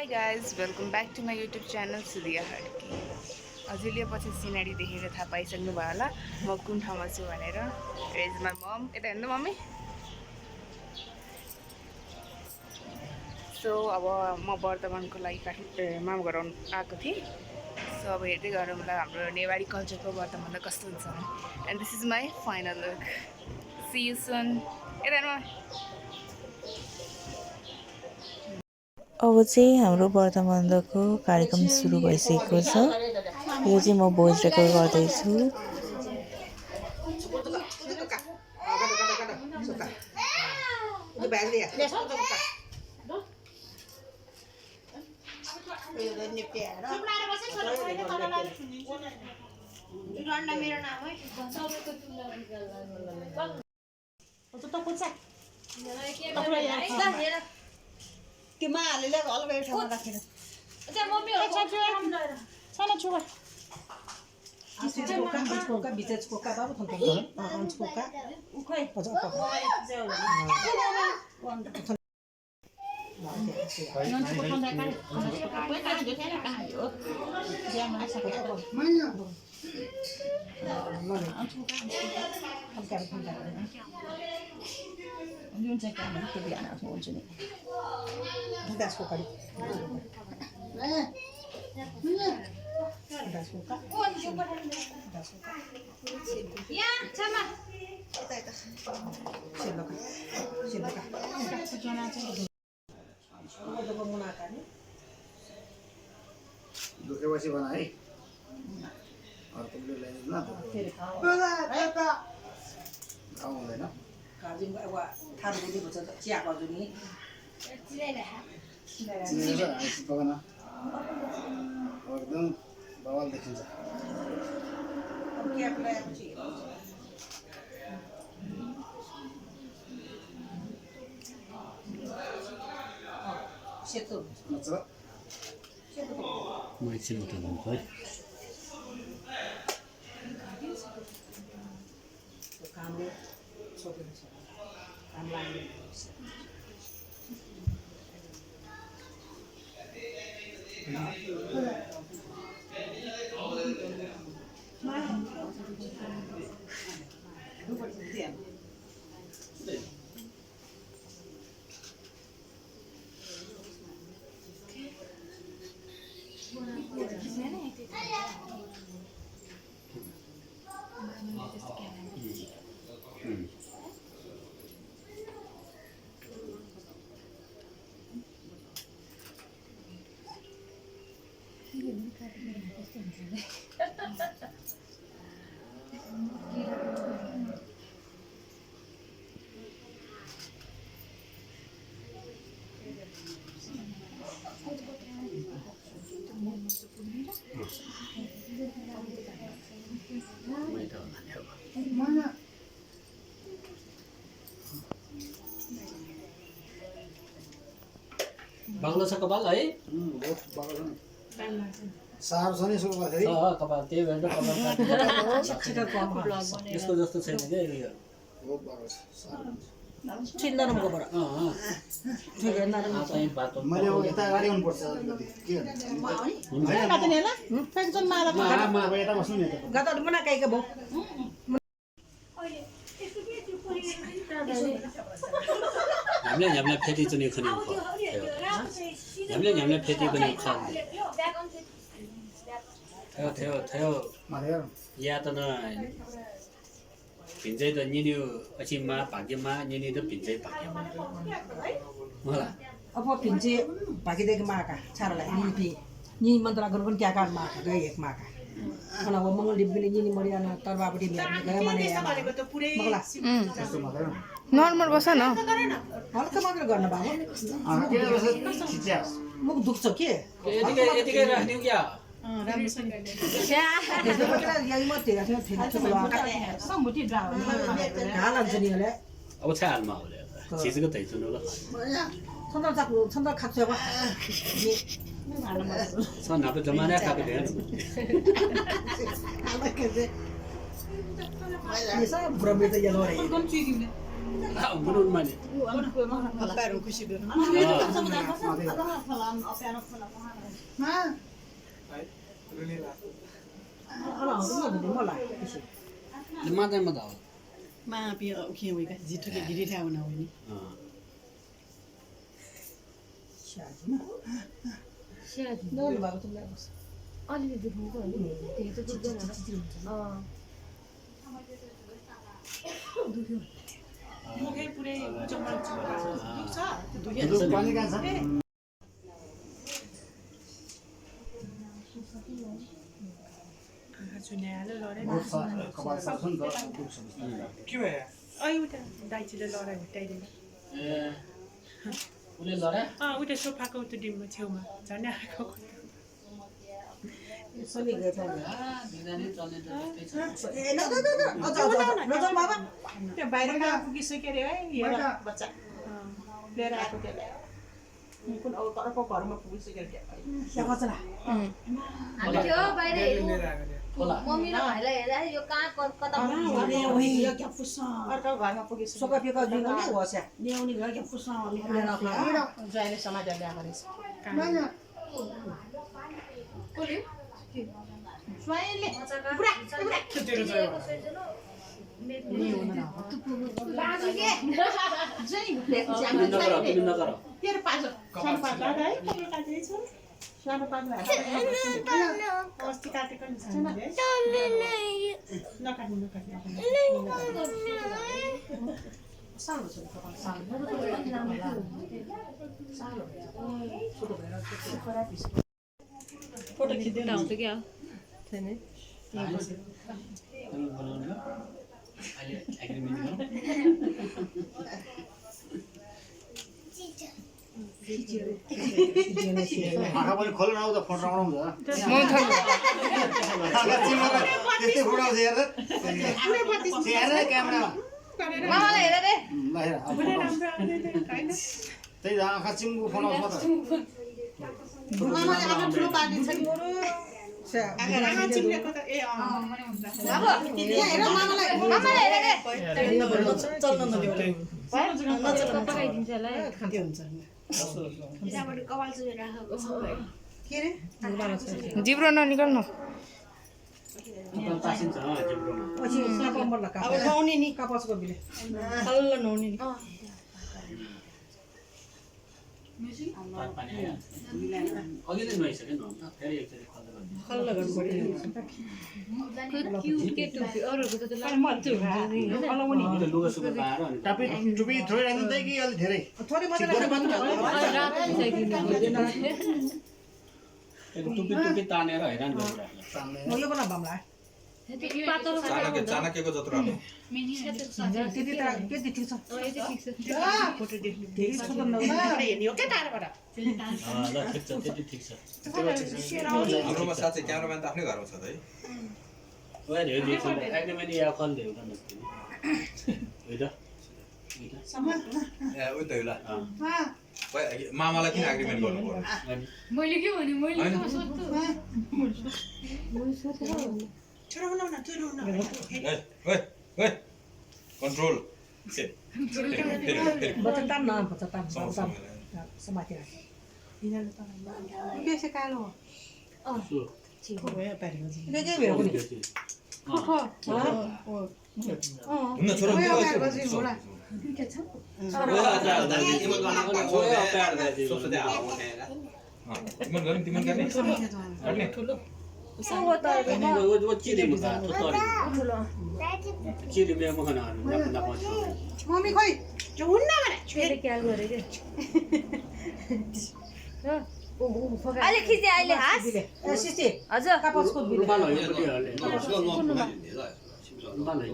Hi guys, welcome back to my YouTube channel Sudhya Hadki. हजुरले पछि scenery देखेर थाहा पाइसक्नु भयो होला म कुन ठाउँमा छु भनेर. Here is my mom. यता हेर्नु मम्मी. So अब म वर्तमानको लागि मामा घर आएको थिएँ. So अब हेर्दै गरौँ ल हाम्रो नेवारी कल्चरको वर्तमानमा कस्तो हुन्छ. And this is my final look. See you soon. यता हेर्नु मम्मी. अब चाहिँ हाम्रो वर्तमानको कार्यक्रम सुरु भइसकेको छ. यो चाहिँ म भोइस रेकर्ड गर्दैछु. Kima alile all way from the kid. Sana chuba. Spoka, bitet spoka, babu on spoka. Okay. Yun sa kanya, tibihan ako mo dyan. Das ko kali. Das ko ka. Das ko ka. Ya, sama. Ito. Sino ka? Sino ka? Ano ba muna ka ni? दुखे बसी बना है और तुमले line ना तो गाउँ हुँदैन काजिङ वा थार बुझी भन्छ चिया गर्छु नि चिनेर आइस पगना एकदम बवाल देखिन्छ अब के अप्लाई पछि सेतो नत्र म एकछिन उता जान्छु है. कामले छोपेको छ काम लाग्ने बाक्लो छ कपाल है. बहुत बाक्लो छ नि सार छ नि यसो गर्दाखेरि कपाल त्यही भएर कपाल यसको जस्तो छैन क्या यो. बहुत बाक्लो छ सार चिन्दा नम्बर बर ठिकै नरम चाहिँ बाटो मैले अब यता अगाडि आउनु पर्छ अलिकति के हुन्छ काट्ने ल फेक्सन मारा म अब यता बस्नु नि यता गत मना काइको भो हामीले फेरि चाहिँ खनि हामीले फेरि पनि खान्छ थियो माथि या त न भिन्जै त निन्यु अछिमा भाग्यमा निन्यु त भिन्जै भाग्यमा होला अब भिन्चे भागिदेखि माका छारलाई निपी नि मन्त्रा गर्नु क्या काट माका गए एक माका अनि अब मङ्गल डिब्बीले निनी मरियान तरबापट्टि गए माने मगला त्यस्तो माथि नर्मल बस न. हल्का मात्र गर्न बाबु खिच्या मुख दुख्छ के यतिकै राख्दिउ क्या. त्यसले पक्का यही मात्रै राख्नु फेरि सम्मुति ड्रा घाल हाल्छ नि होला अब चाहिँ हालमा हो चिजको तै चुनु ल सन्दर चाकु सन्दर खान्छ अब सन अब जमाना खाएको थियो Bisa berapa itu ya lori? बुनुन माने मादै मदा हो 마 비어 오케이 우리가 지토게 디리타 오나 오니 너는 말고 좀 내가 अलिअलि देखाउँछ होइन त्यही त दुख्दैन मुखे पुरै जम्मा के भयो उता दाइजीले लडाइ हुट्याइदिनु उसले लडा उता सोफाको उता डिममा छेउमा झन् आएको सबै गए त बिरानी चल्ने त त्यस्तै छ ए नजर बाबा त्यो बाहिर पुगिसक्यो अरे है हेर बच्चा लिएर आएको त्यसलाई कुन अब तरको घरमा पुगिसक्यो क्या कचरा हामी थियो बाहिर हेर्नु मम्मी र भाइलाई हेर्दा यो कहाँ कता अरे ओही क्या पुसा अर्को घरमा पुगिसक्यो सोका पिका दिन नि होस्या ल्याउने घर क्या पुसा जहिले समाजले ल्याएको रहेछ स्वाइले पुरा तेरो पाँच सानो पाँच है सानो पाँच अस्ति काटेको नि नकाट्नु सानो फोटो खिच्दैन हुन्छ क्या छैन अहिले एग्रिमेन्ट गरौँ आँखा पनि खोल्न आउँदा फोटो आउँछ त्यस्तै फोटो आउँछ हेरेर क्यामेरामा मामालाई हेर रे ल हेर त्यही त आँखा चिम्बु फोन आउँछ त मामाले आफ्नो ठुलो पार्टी छ नि आँखा चिम्लेको त ए हेर मामालाई हेर रे चल्न नदियो पकाइदिन्छ होला खान्ति हुन्छ के रे जिब्रो ननिकाल्नु तासिन्छ जिब्रोमा पछि नम्बर लगा अब नुहाउने नि कपासको बिले हल्ल नुहाउने नि पानी आयो अघि नै नुहाइसक्यो नि फेरि एकचोटि हल्ल गर्नु पर्यो अरूहरूको त लुगा सुगा पाएर अनि टापी टुपी थोरै राख्नु त कि अलि धेरै थोरै मात्रै टुपी टुपी तानेर हैरान गरिरहेको म यो बना बमला चाणक्यको जत्रो हाल्नु त्यति त के ठिक छ फोटो देख्नु धेरै सुन्दर न हेर्ने हो क्या टाढाबाट ल ठिक छ त्यति ठिक छ हाम्रोमा साँच्चै क्यामेराम्यान त आफ्नै घरमा छ त है वेल हे देखो एग्रीमेंट या कल देऊ का नस्ती हैन ए उही त होला मामालाई किन एग्रिमेन्ट गर्नु पर्यो मैले के भने मैले सोध्छु छोरा हुन न छोरा हुन ओए कन्ट्रोल बच्चा ताम न बच्चा ताम समाति राख बेसे कालो सु भयो पारेको छ के भयो कुनी हुन छोरा तिमीले गर्ने वो चिरी मुका तो तोरी चिरी में मुका ना ना पहुंच मम्मी खोइ हुन्न भने फेरि क्या गरे के अहिले खिचे अहिले हाँस ए सिस्टी हजुर कपासको बिले रुमाल हो यो पटी हाले रुमाल है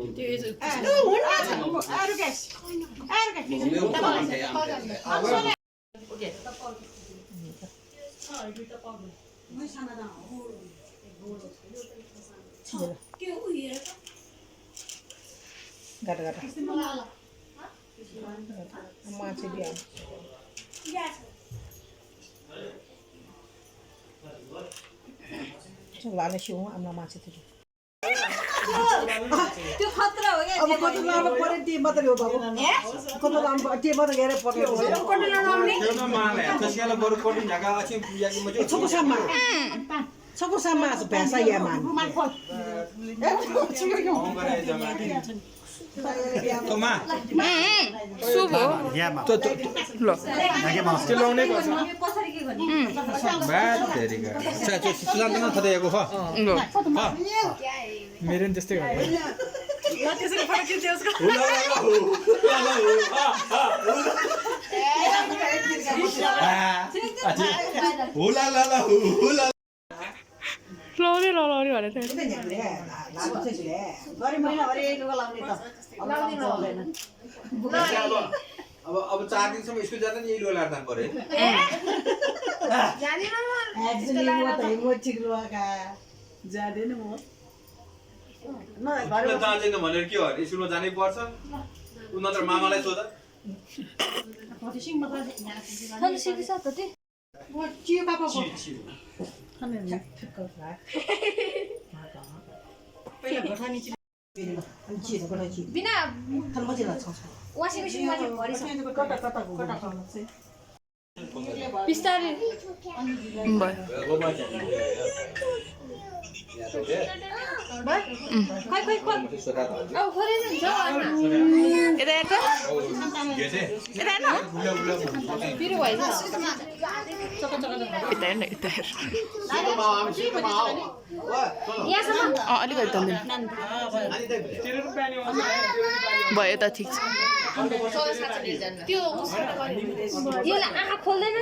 अरु ग्यास गाटा गाटा माछे बिया लाले शिव आम्ना माछे थियो त्यो खतरा हो क्या अब कति लानु पर्यो त्यो मात्रै हो बाबु कति लानु पर्यो त्यो मात्रै हेरेर पकाएको हो छोको सामा भैंसा या मान सुप हो ल पछाडि के गर्ने मेरो नि त्यस्तै गर्यो लाउने लाउने भनेर अब 4 दिनसम्म स्कुल जाँदा नि यही लुगा लाएर जानु पर्यो जाँदैन म स्कुल जाँदैन भनेर के हो स्कुलमा जानै पर्छ उ नत्र मामालाई सोध खानु सिकिस त त्यो चियो पापाको बिना वासिङ मेसिनमा चाहिँ भरिस बिस्तारै खै खै खै अब खोलेन हुन्छ यता हेर्छ यता हेर्न पिरो भएछ यता हेर्न यता हेर यहाँसम्म अलिकति तन्दिन भयो त ठिक छ यसलाई आँखा खोल्दैन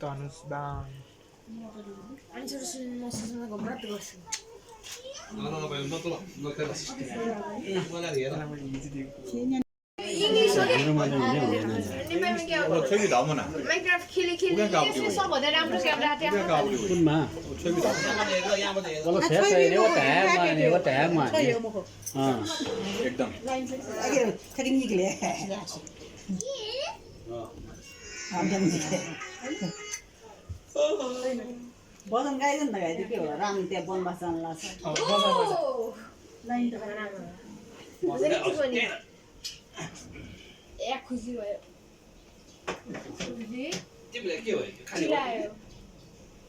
तनुस दान छोरी धाउँ न माइक्रोवेभ खेली खेली सबभन्दा राम्रो क्यामेरा त्यहाँ कुनमा एकदम खरिङ निक्ले बदन गाइदिनु न गाइदियो के होला राम त्यहाँ बनबास जानु लाग्छ खुसी भयो तिमीलाई के भयो खाली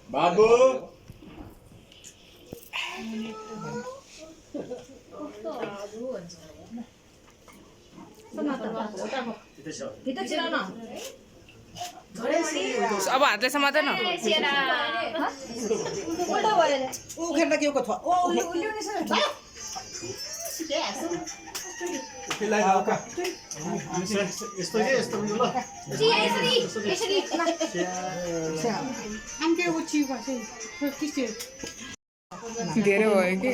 बाबु अब हातले समात्दैन ऊ खेल्न के को छ ओ आमके वो चियो भएछ किस्यो धेरै भयो कि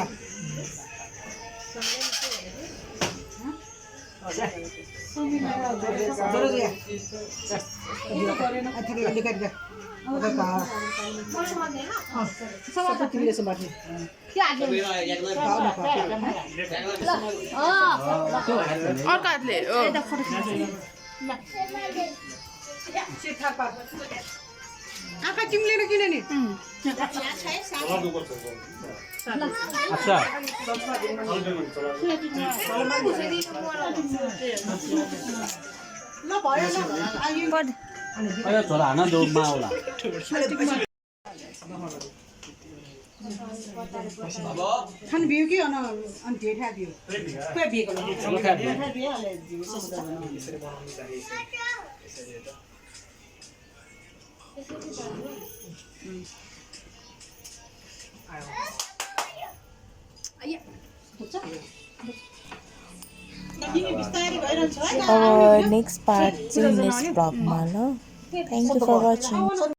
अर्को हातले आँखा चिम्लेर किन नि ल भयो छोरा हान दो माउला खान बियो कि अनि ढेठा बियो कोही बिएको अब नेक्स्ट पार्ट चाहिँ नेक्स्ट ब्लगमा ल थ्याङ्क यू फर वाचिङ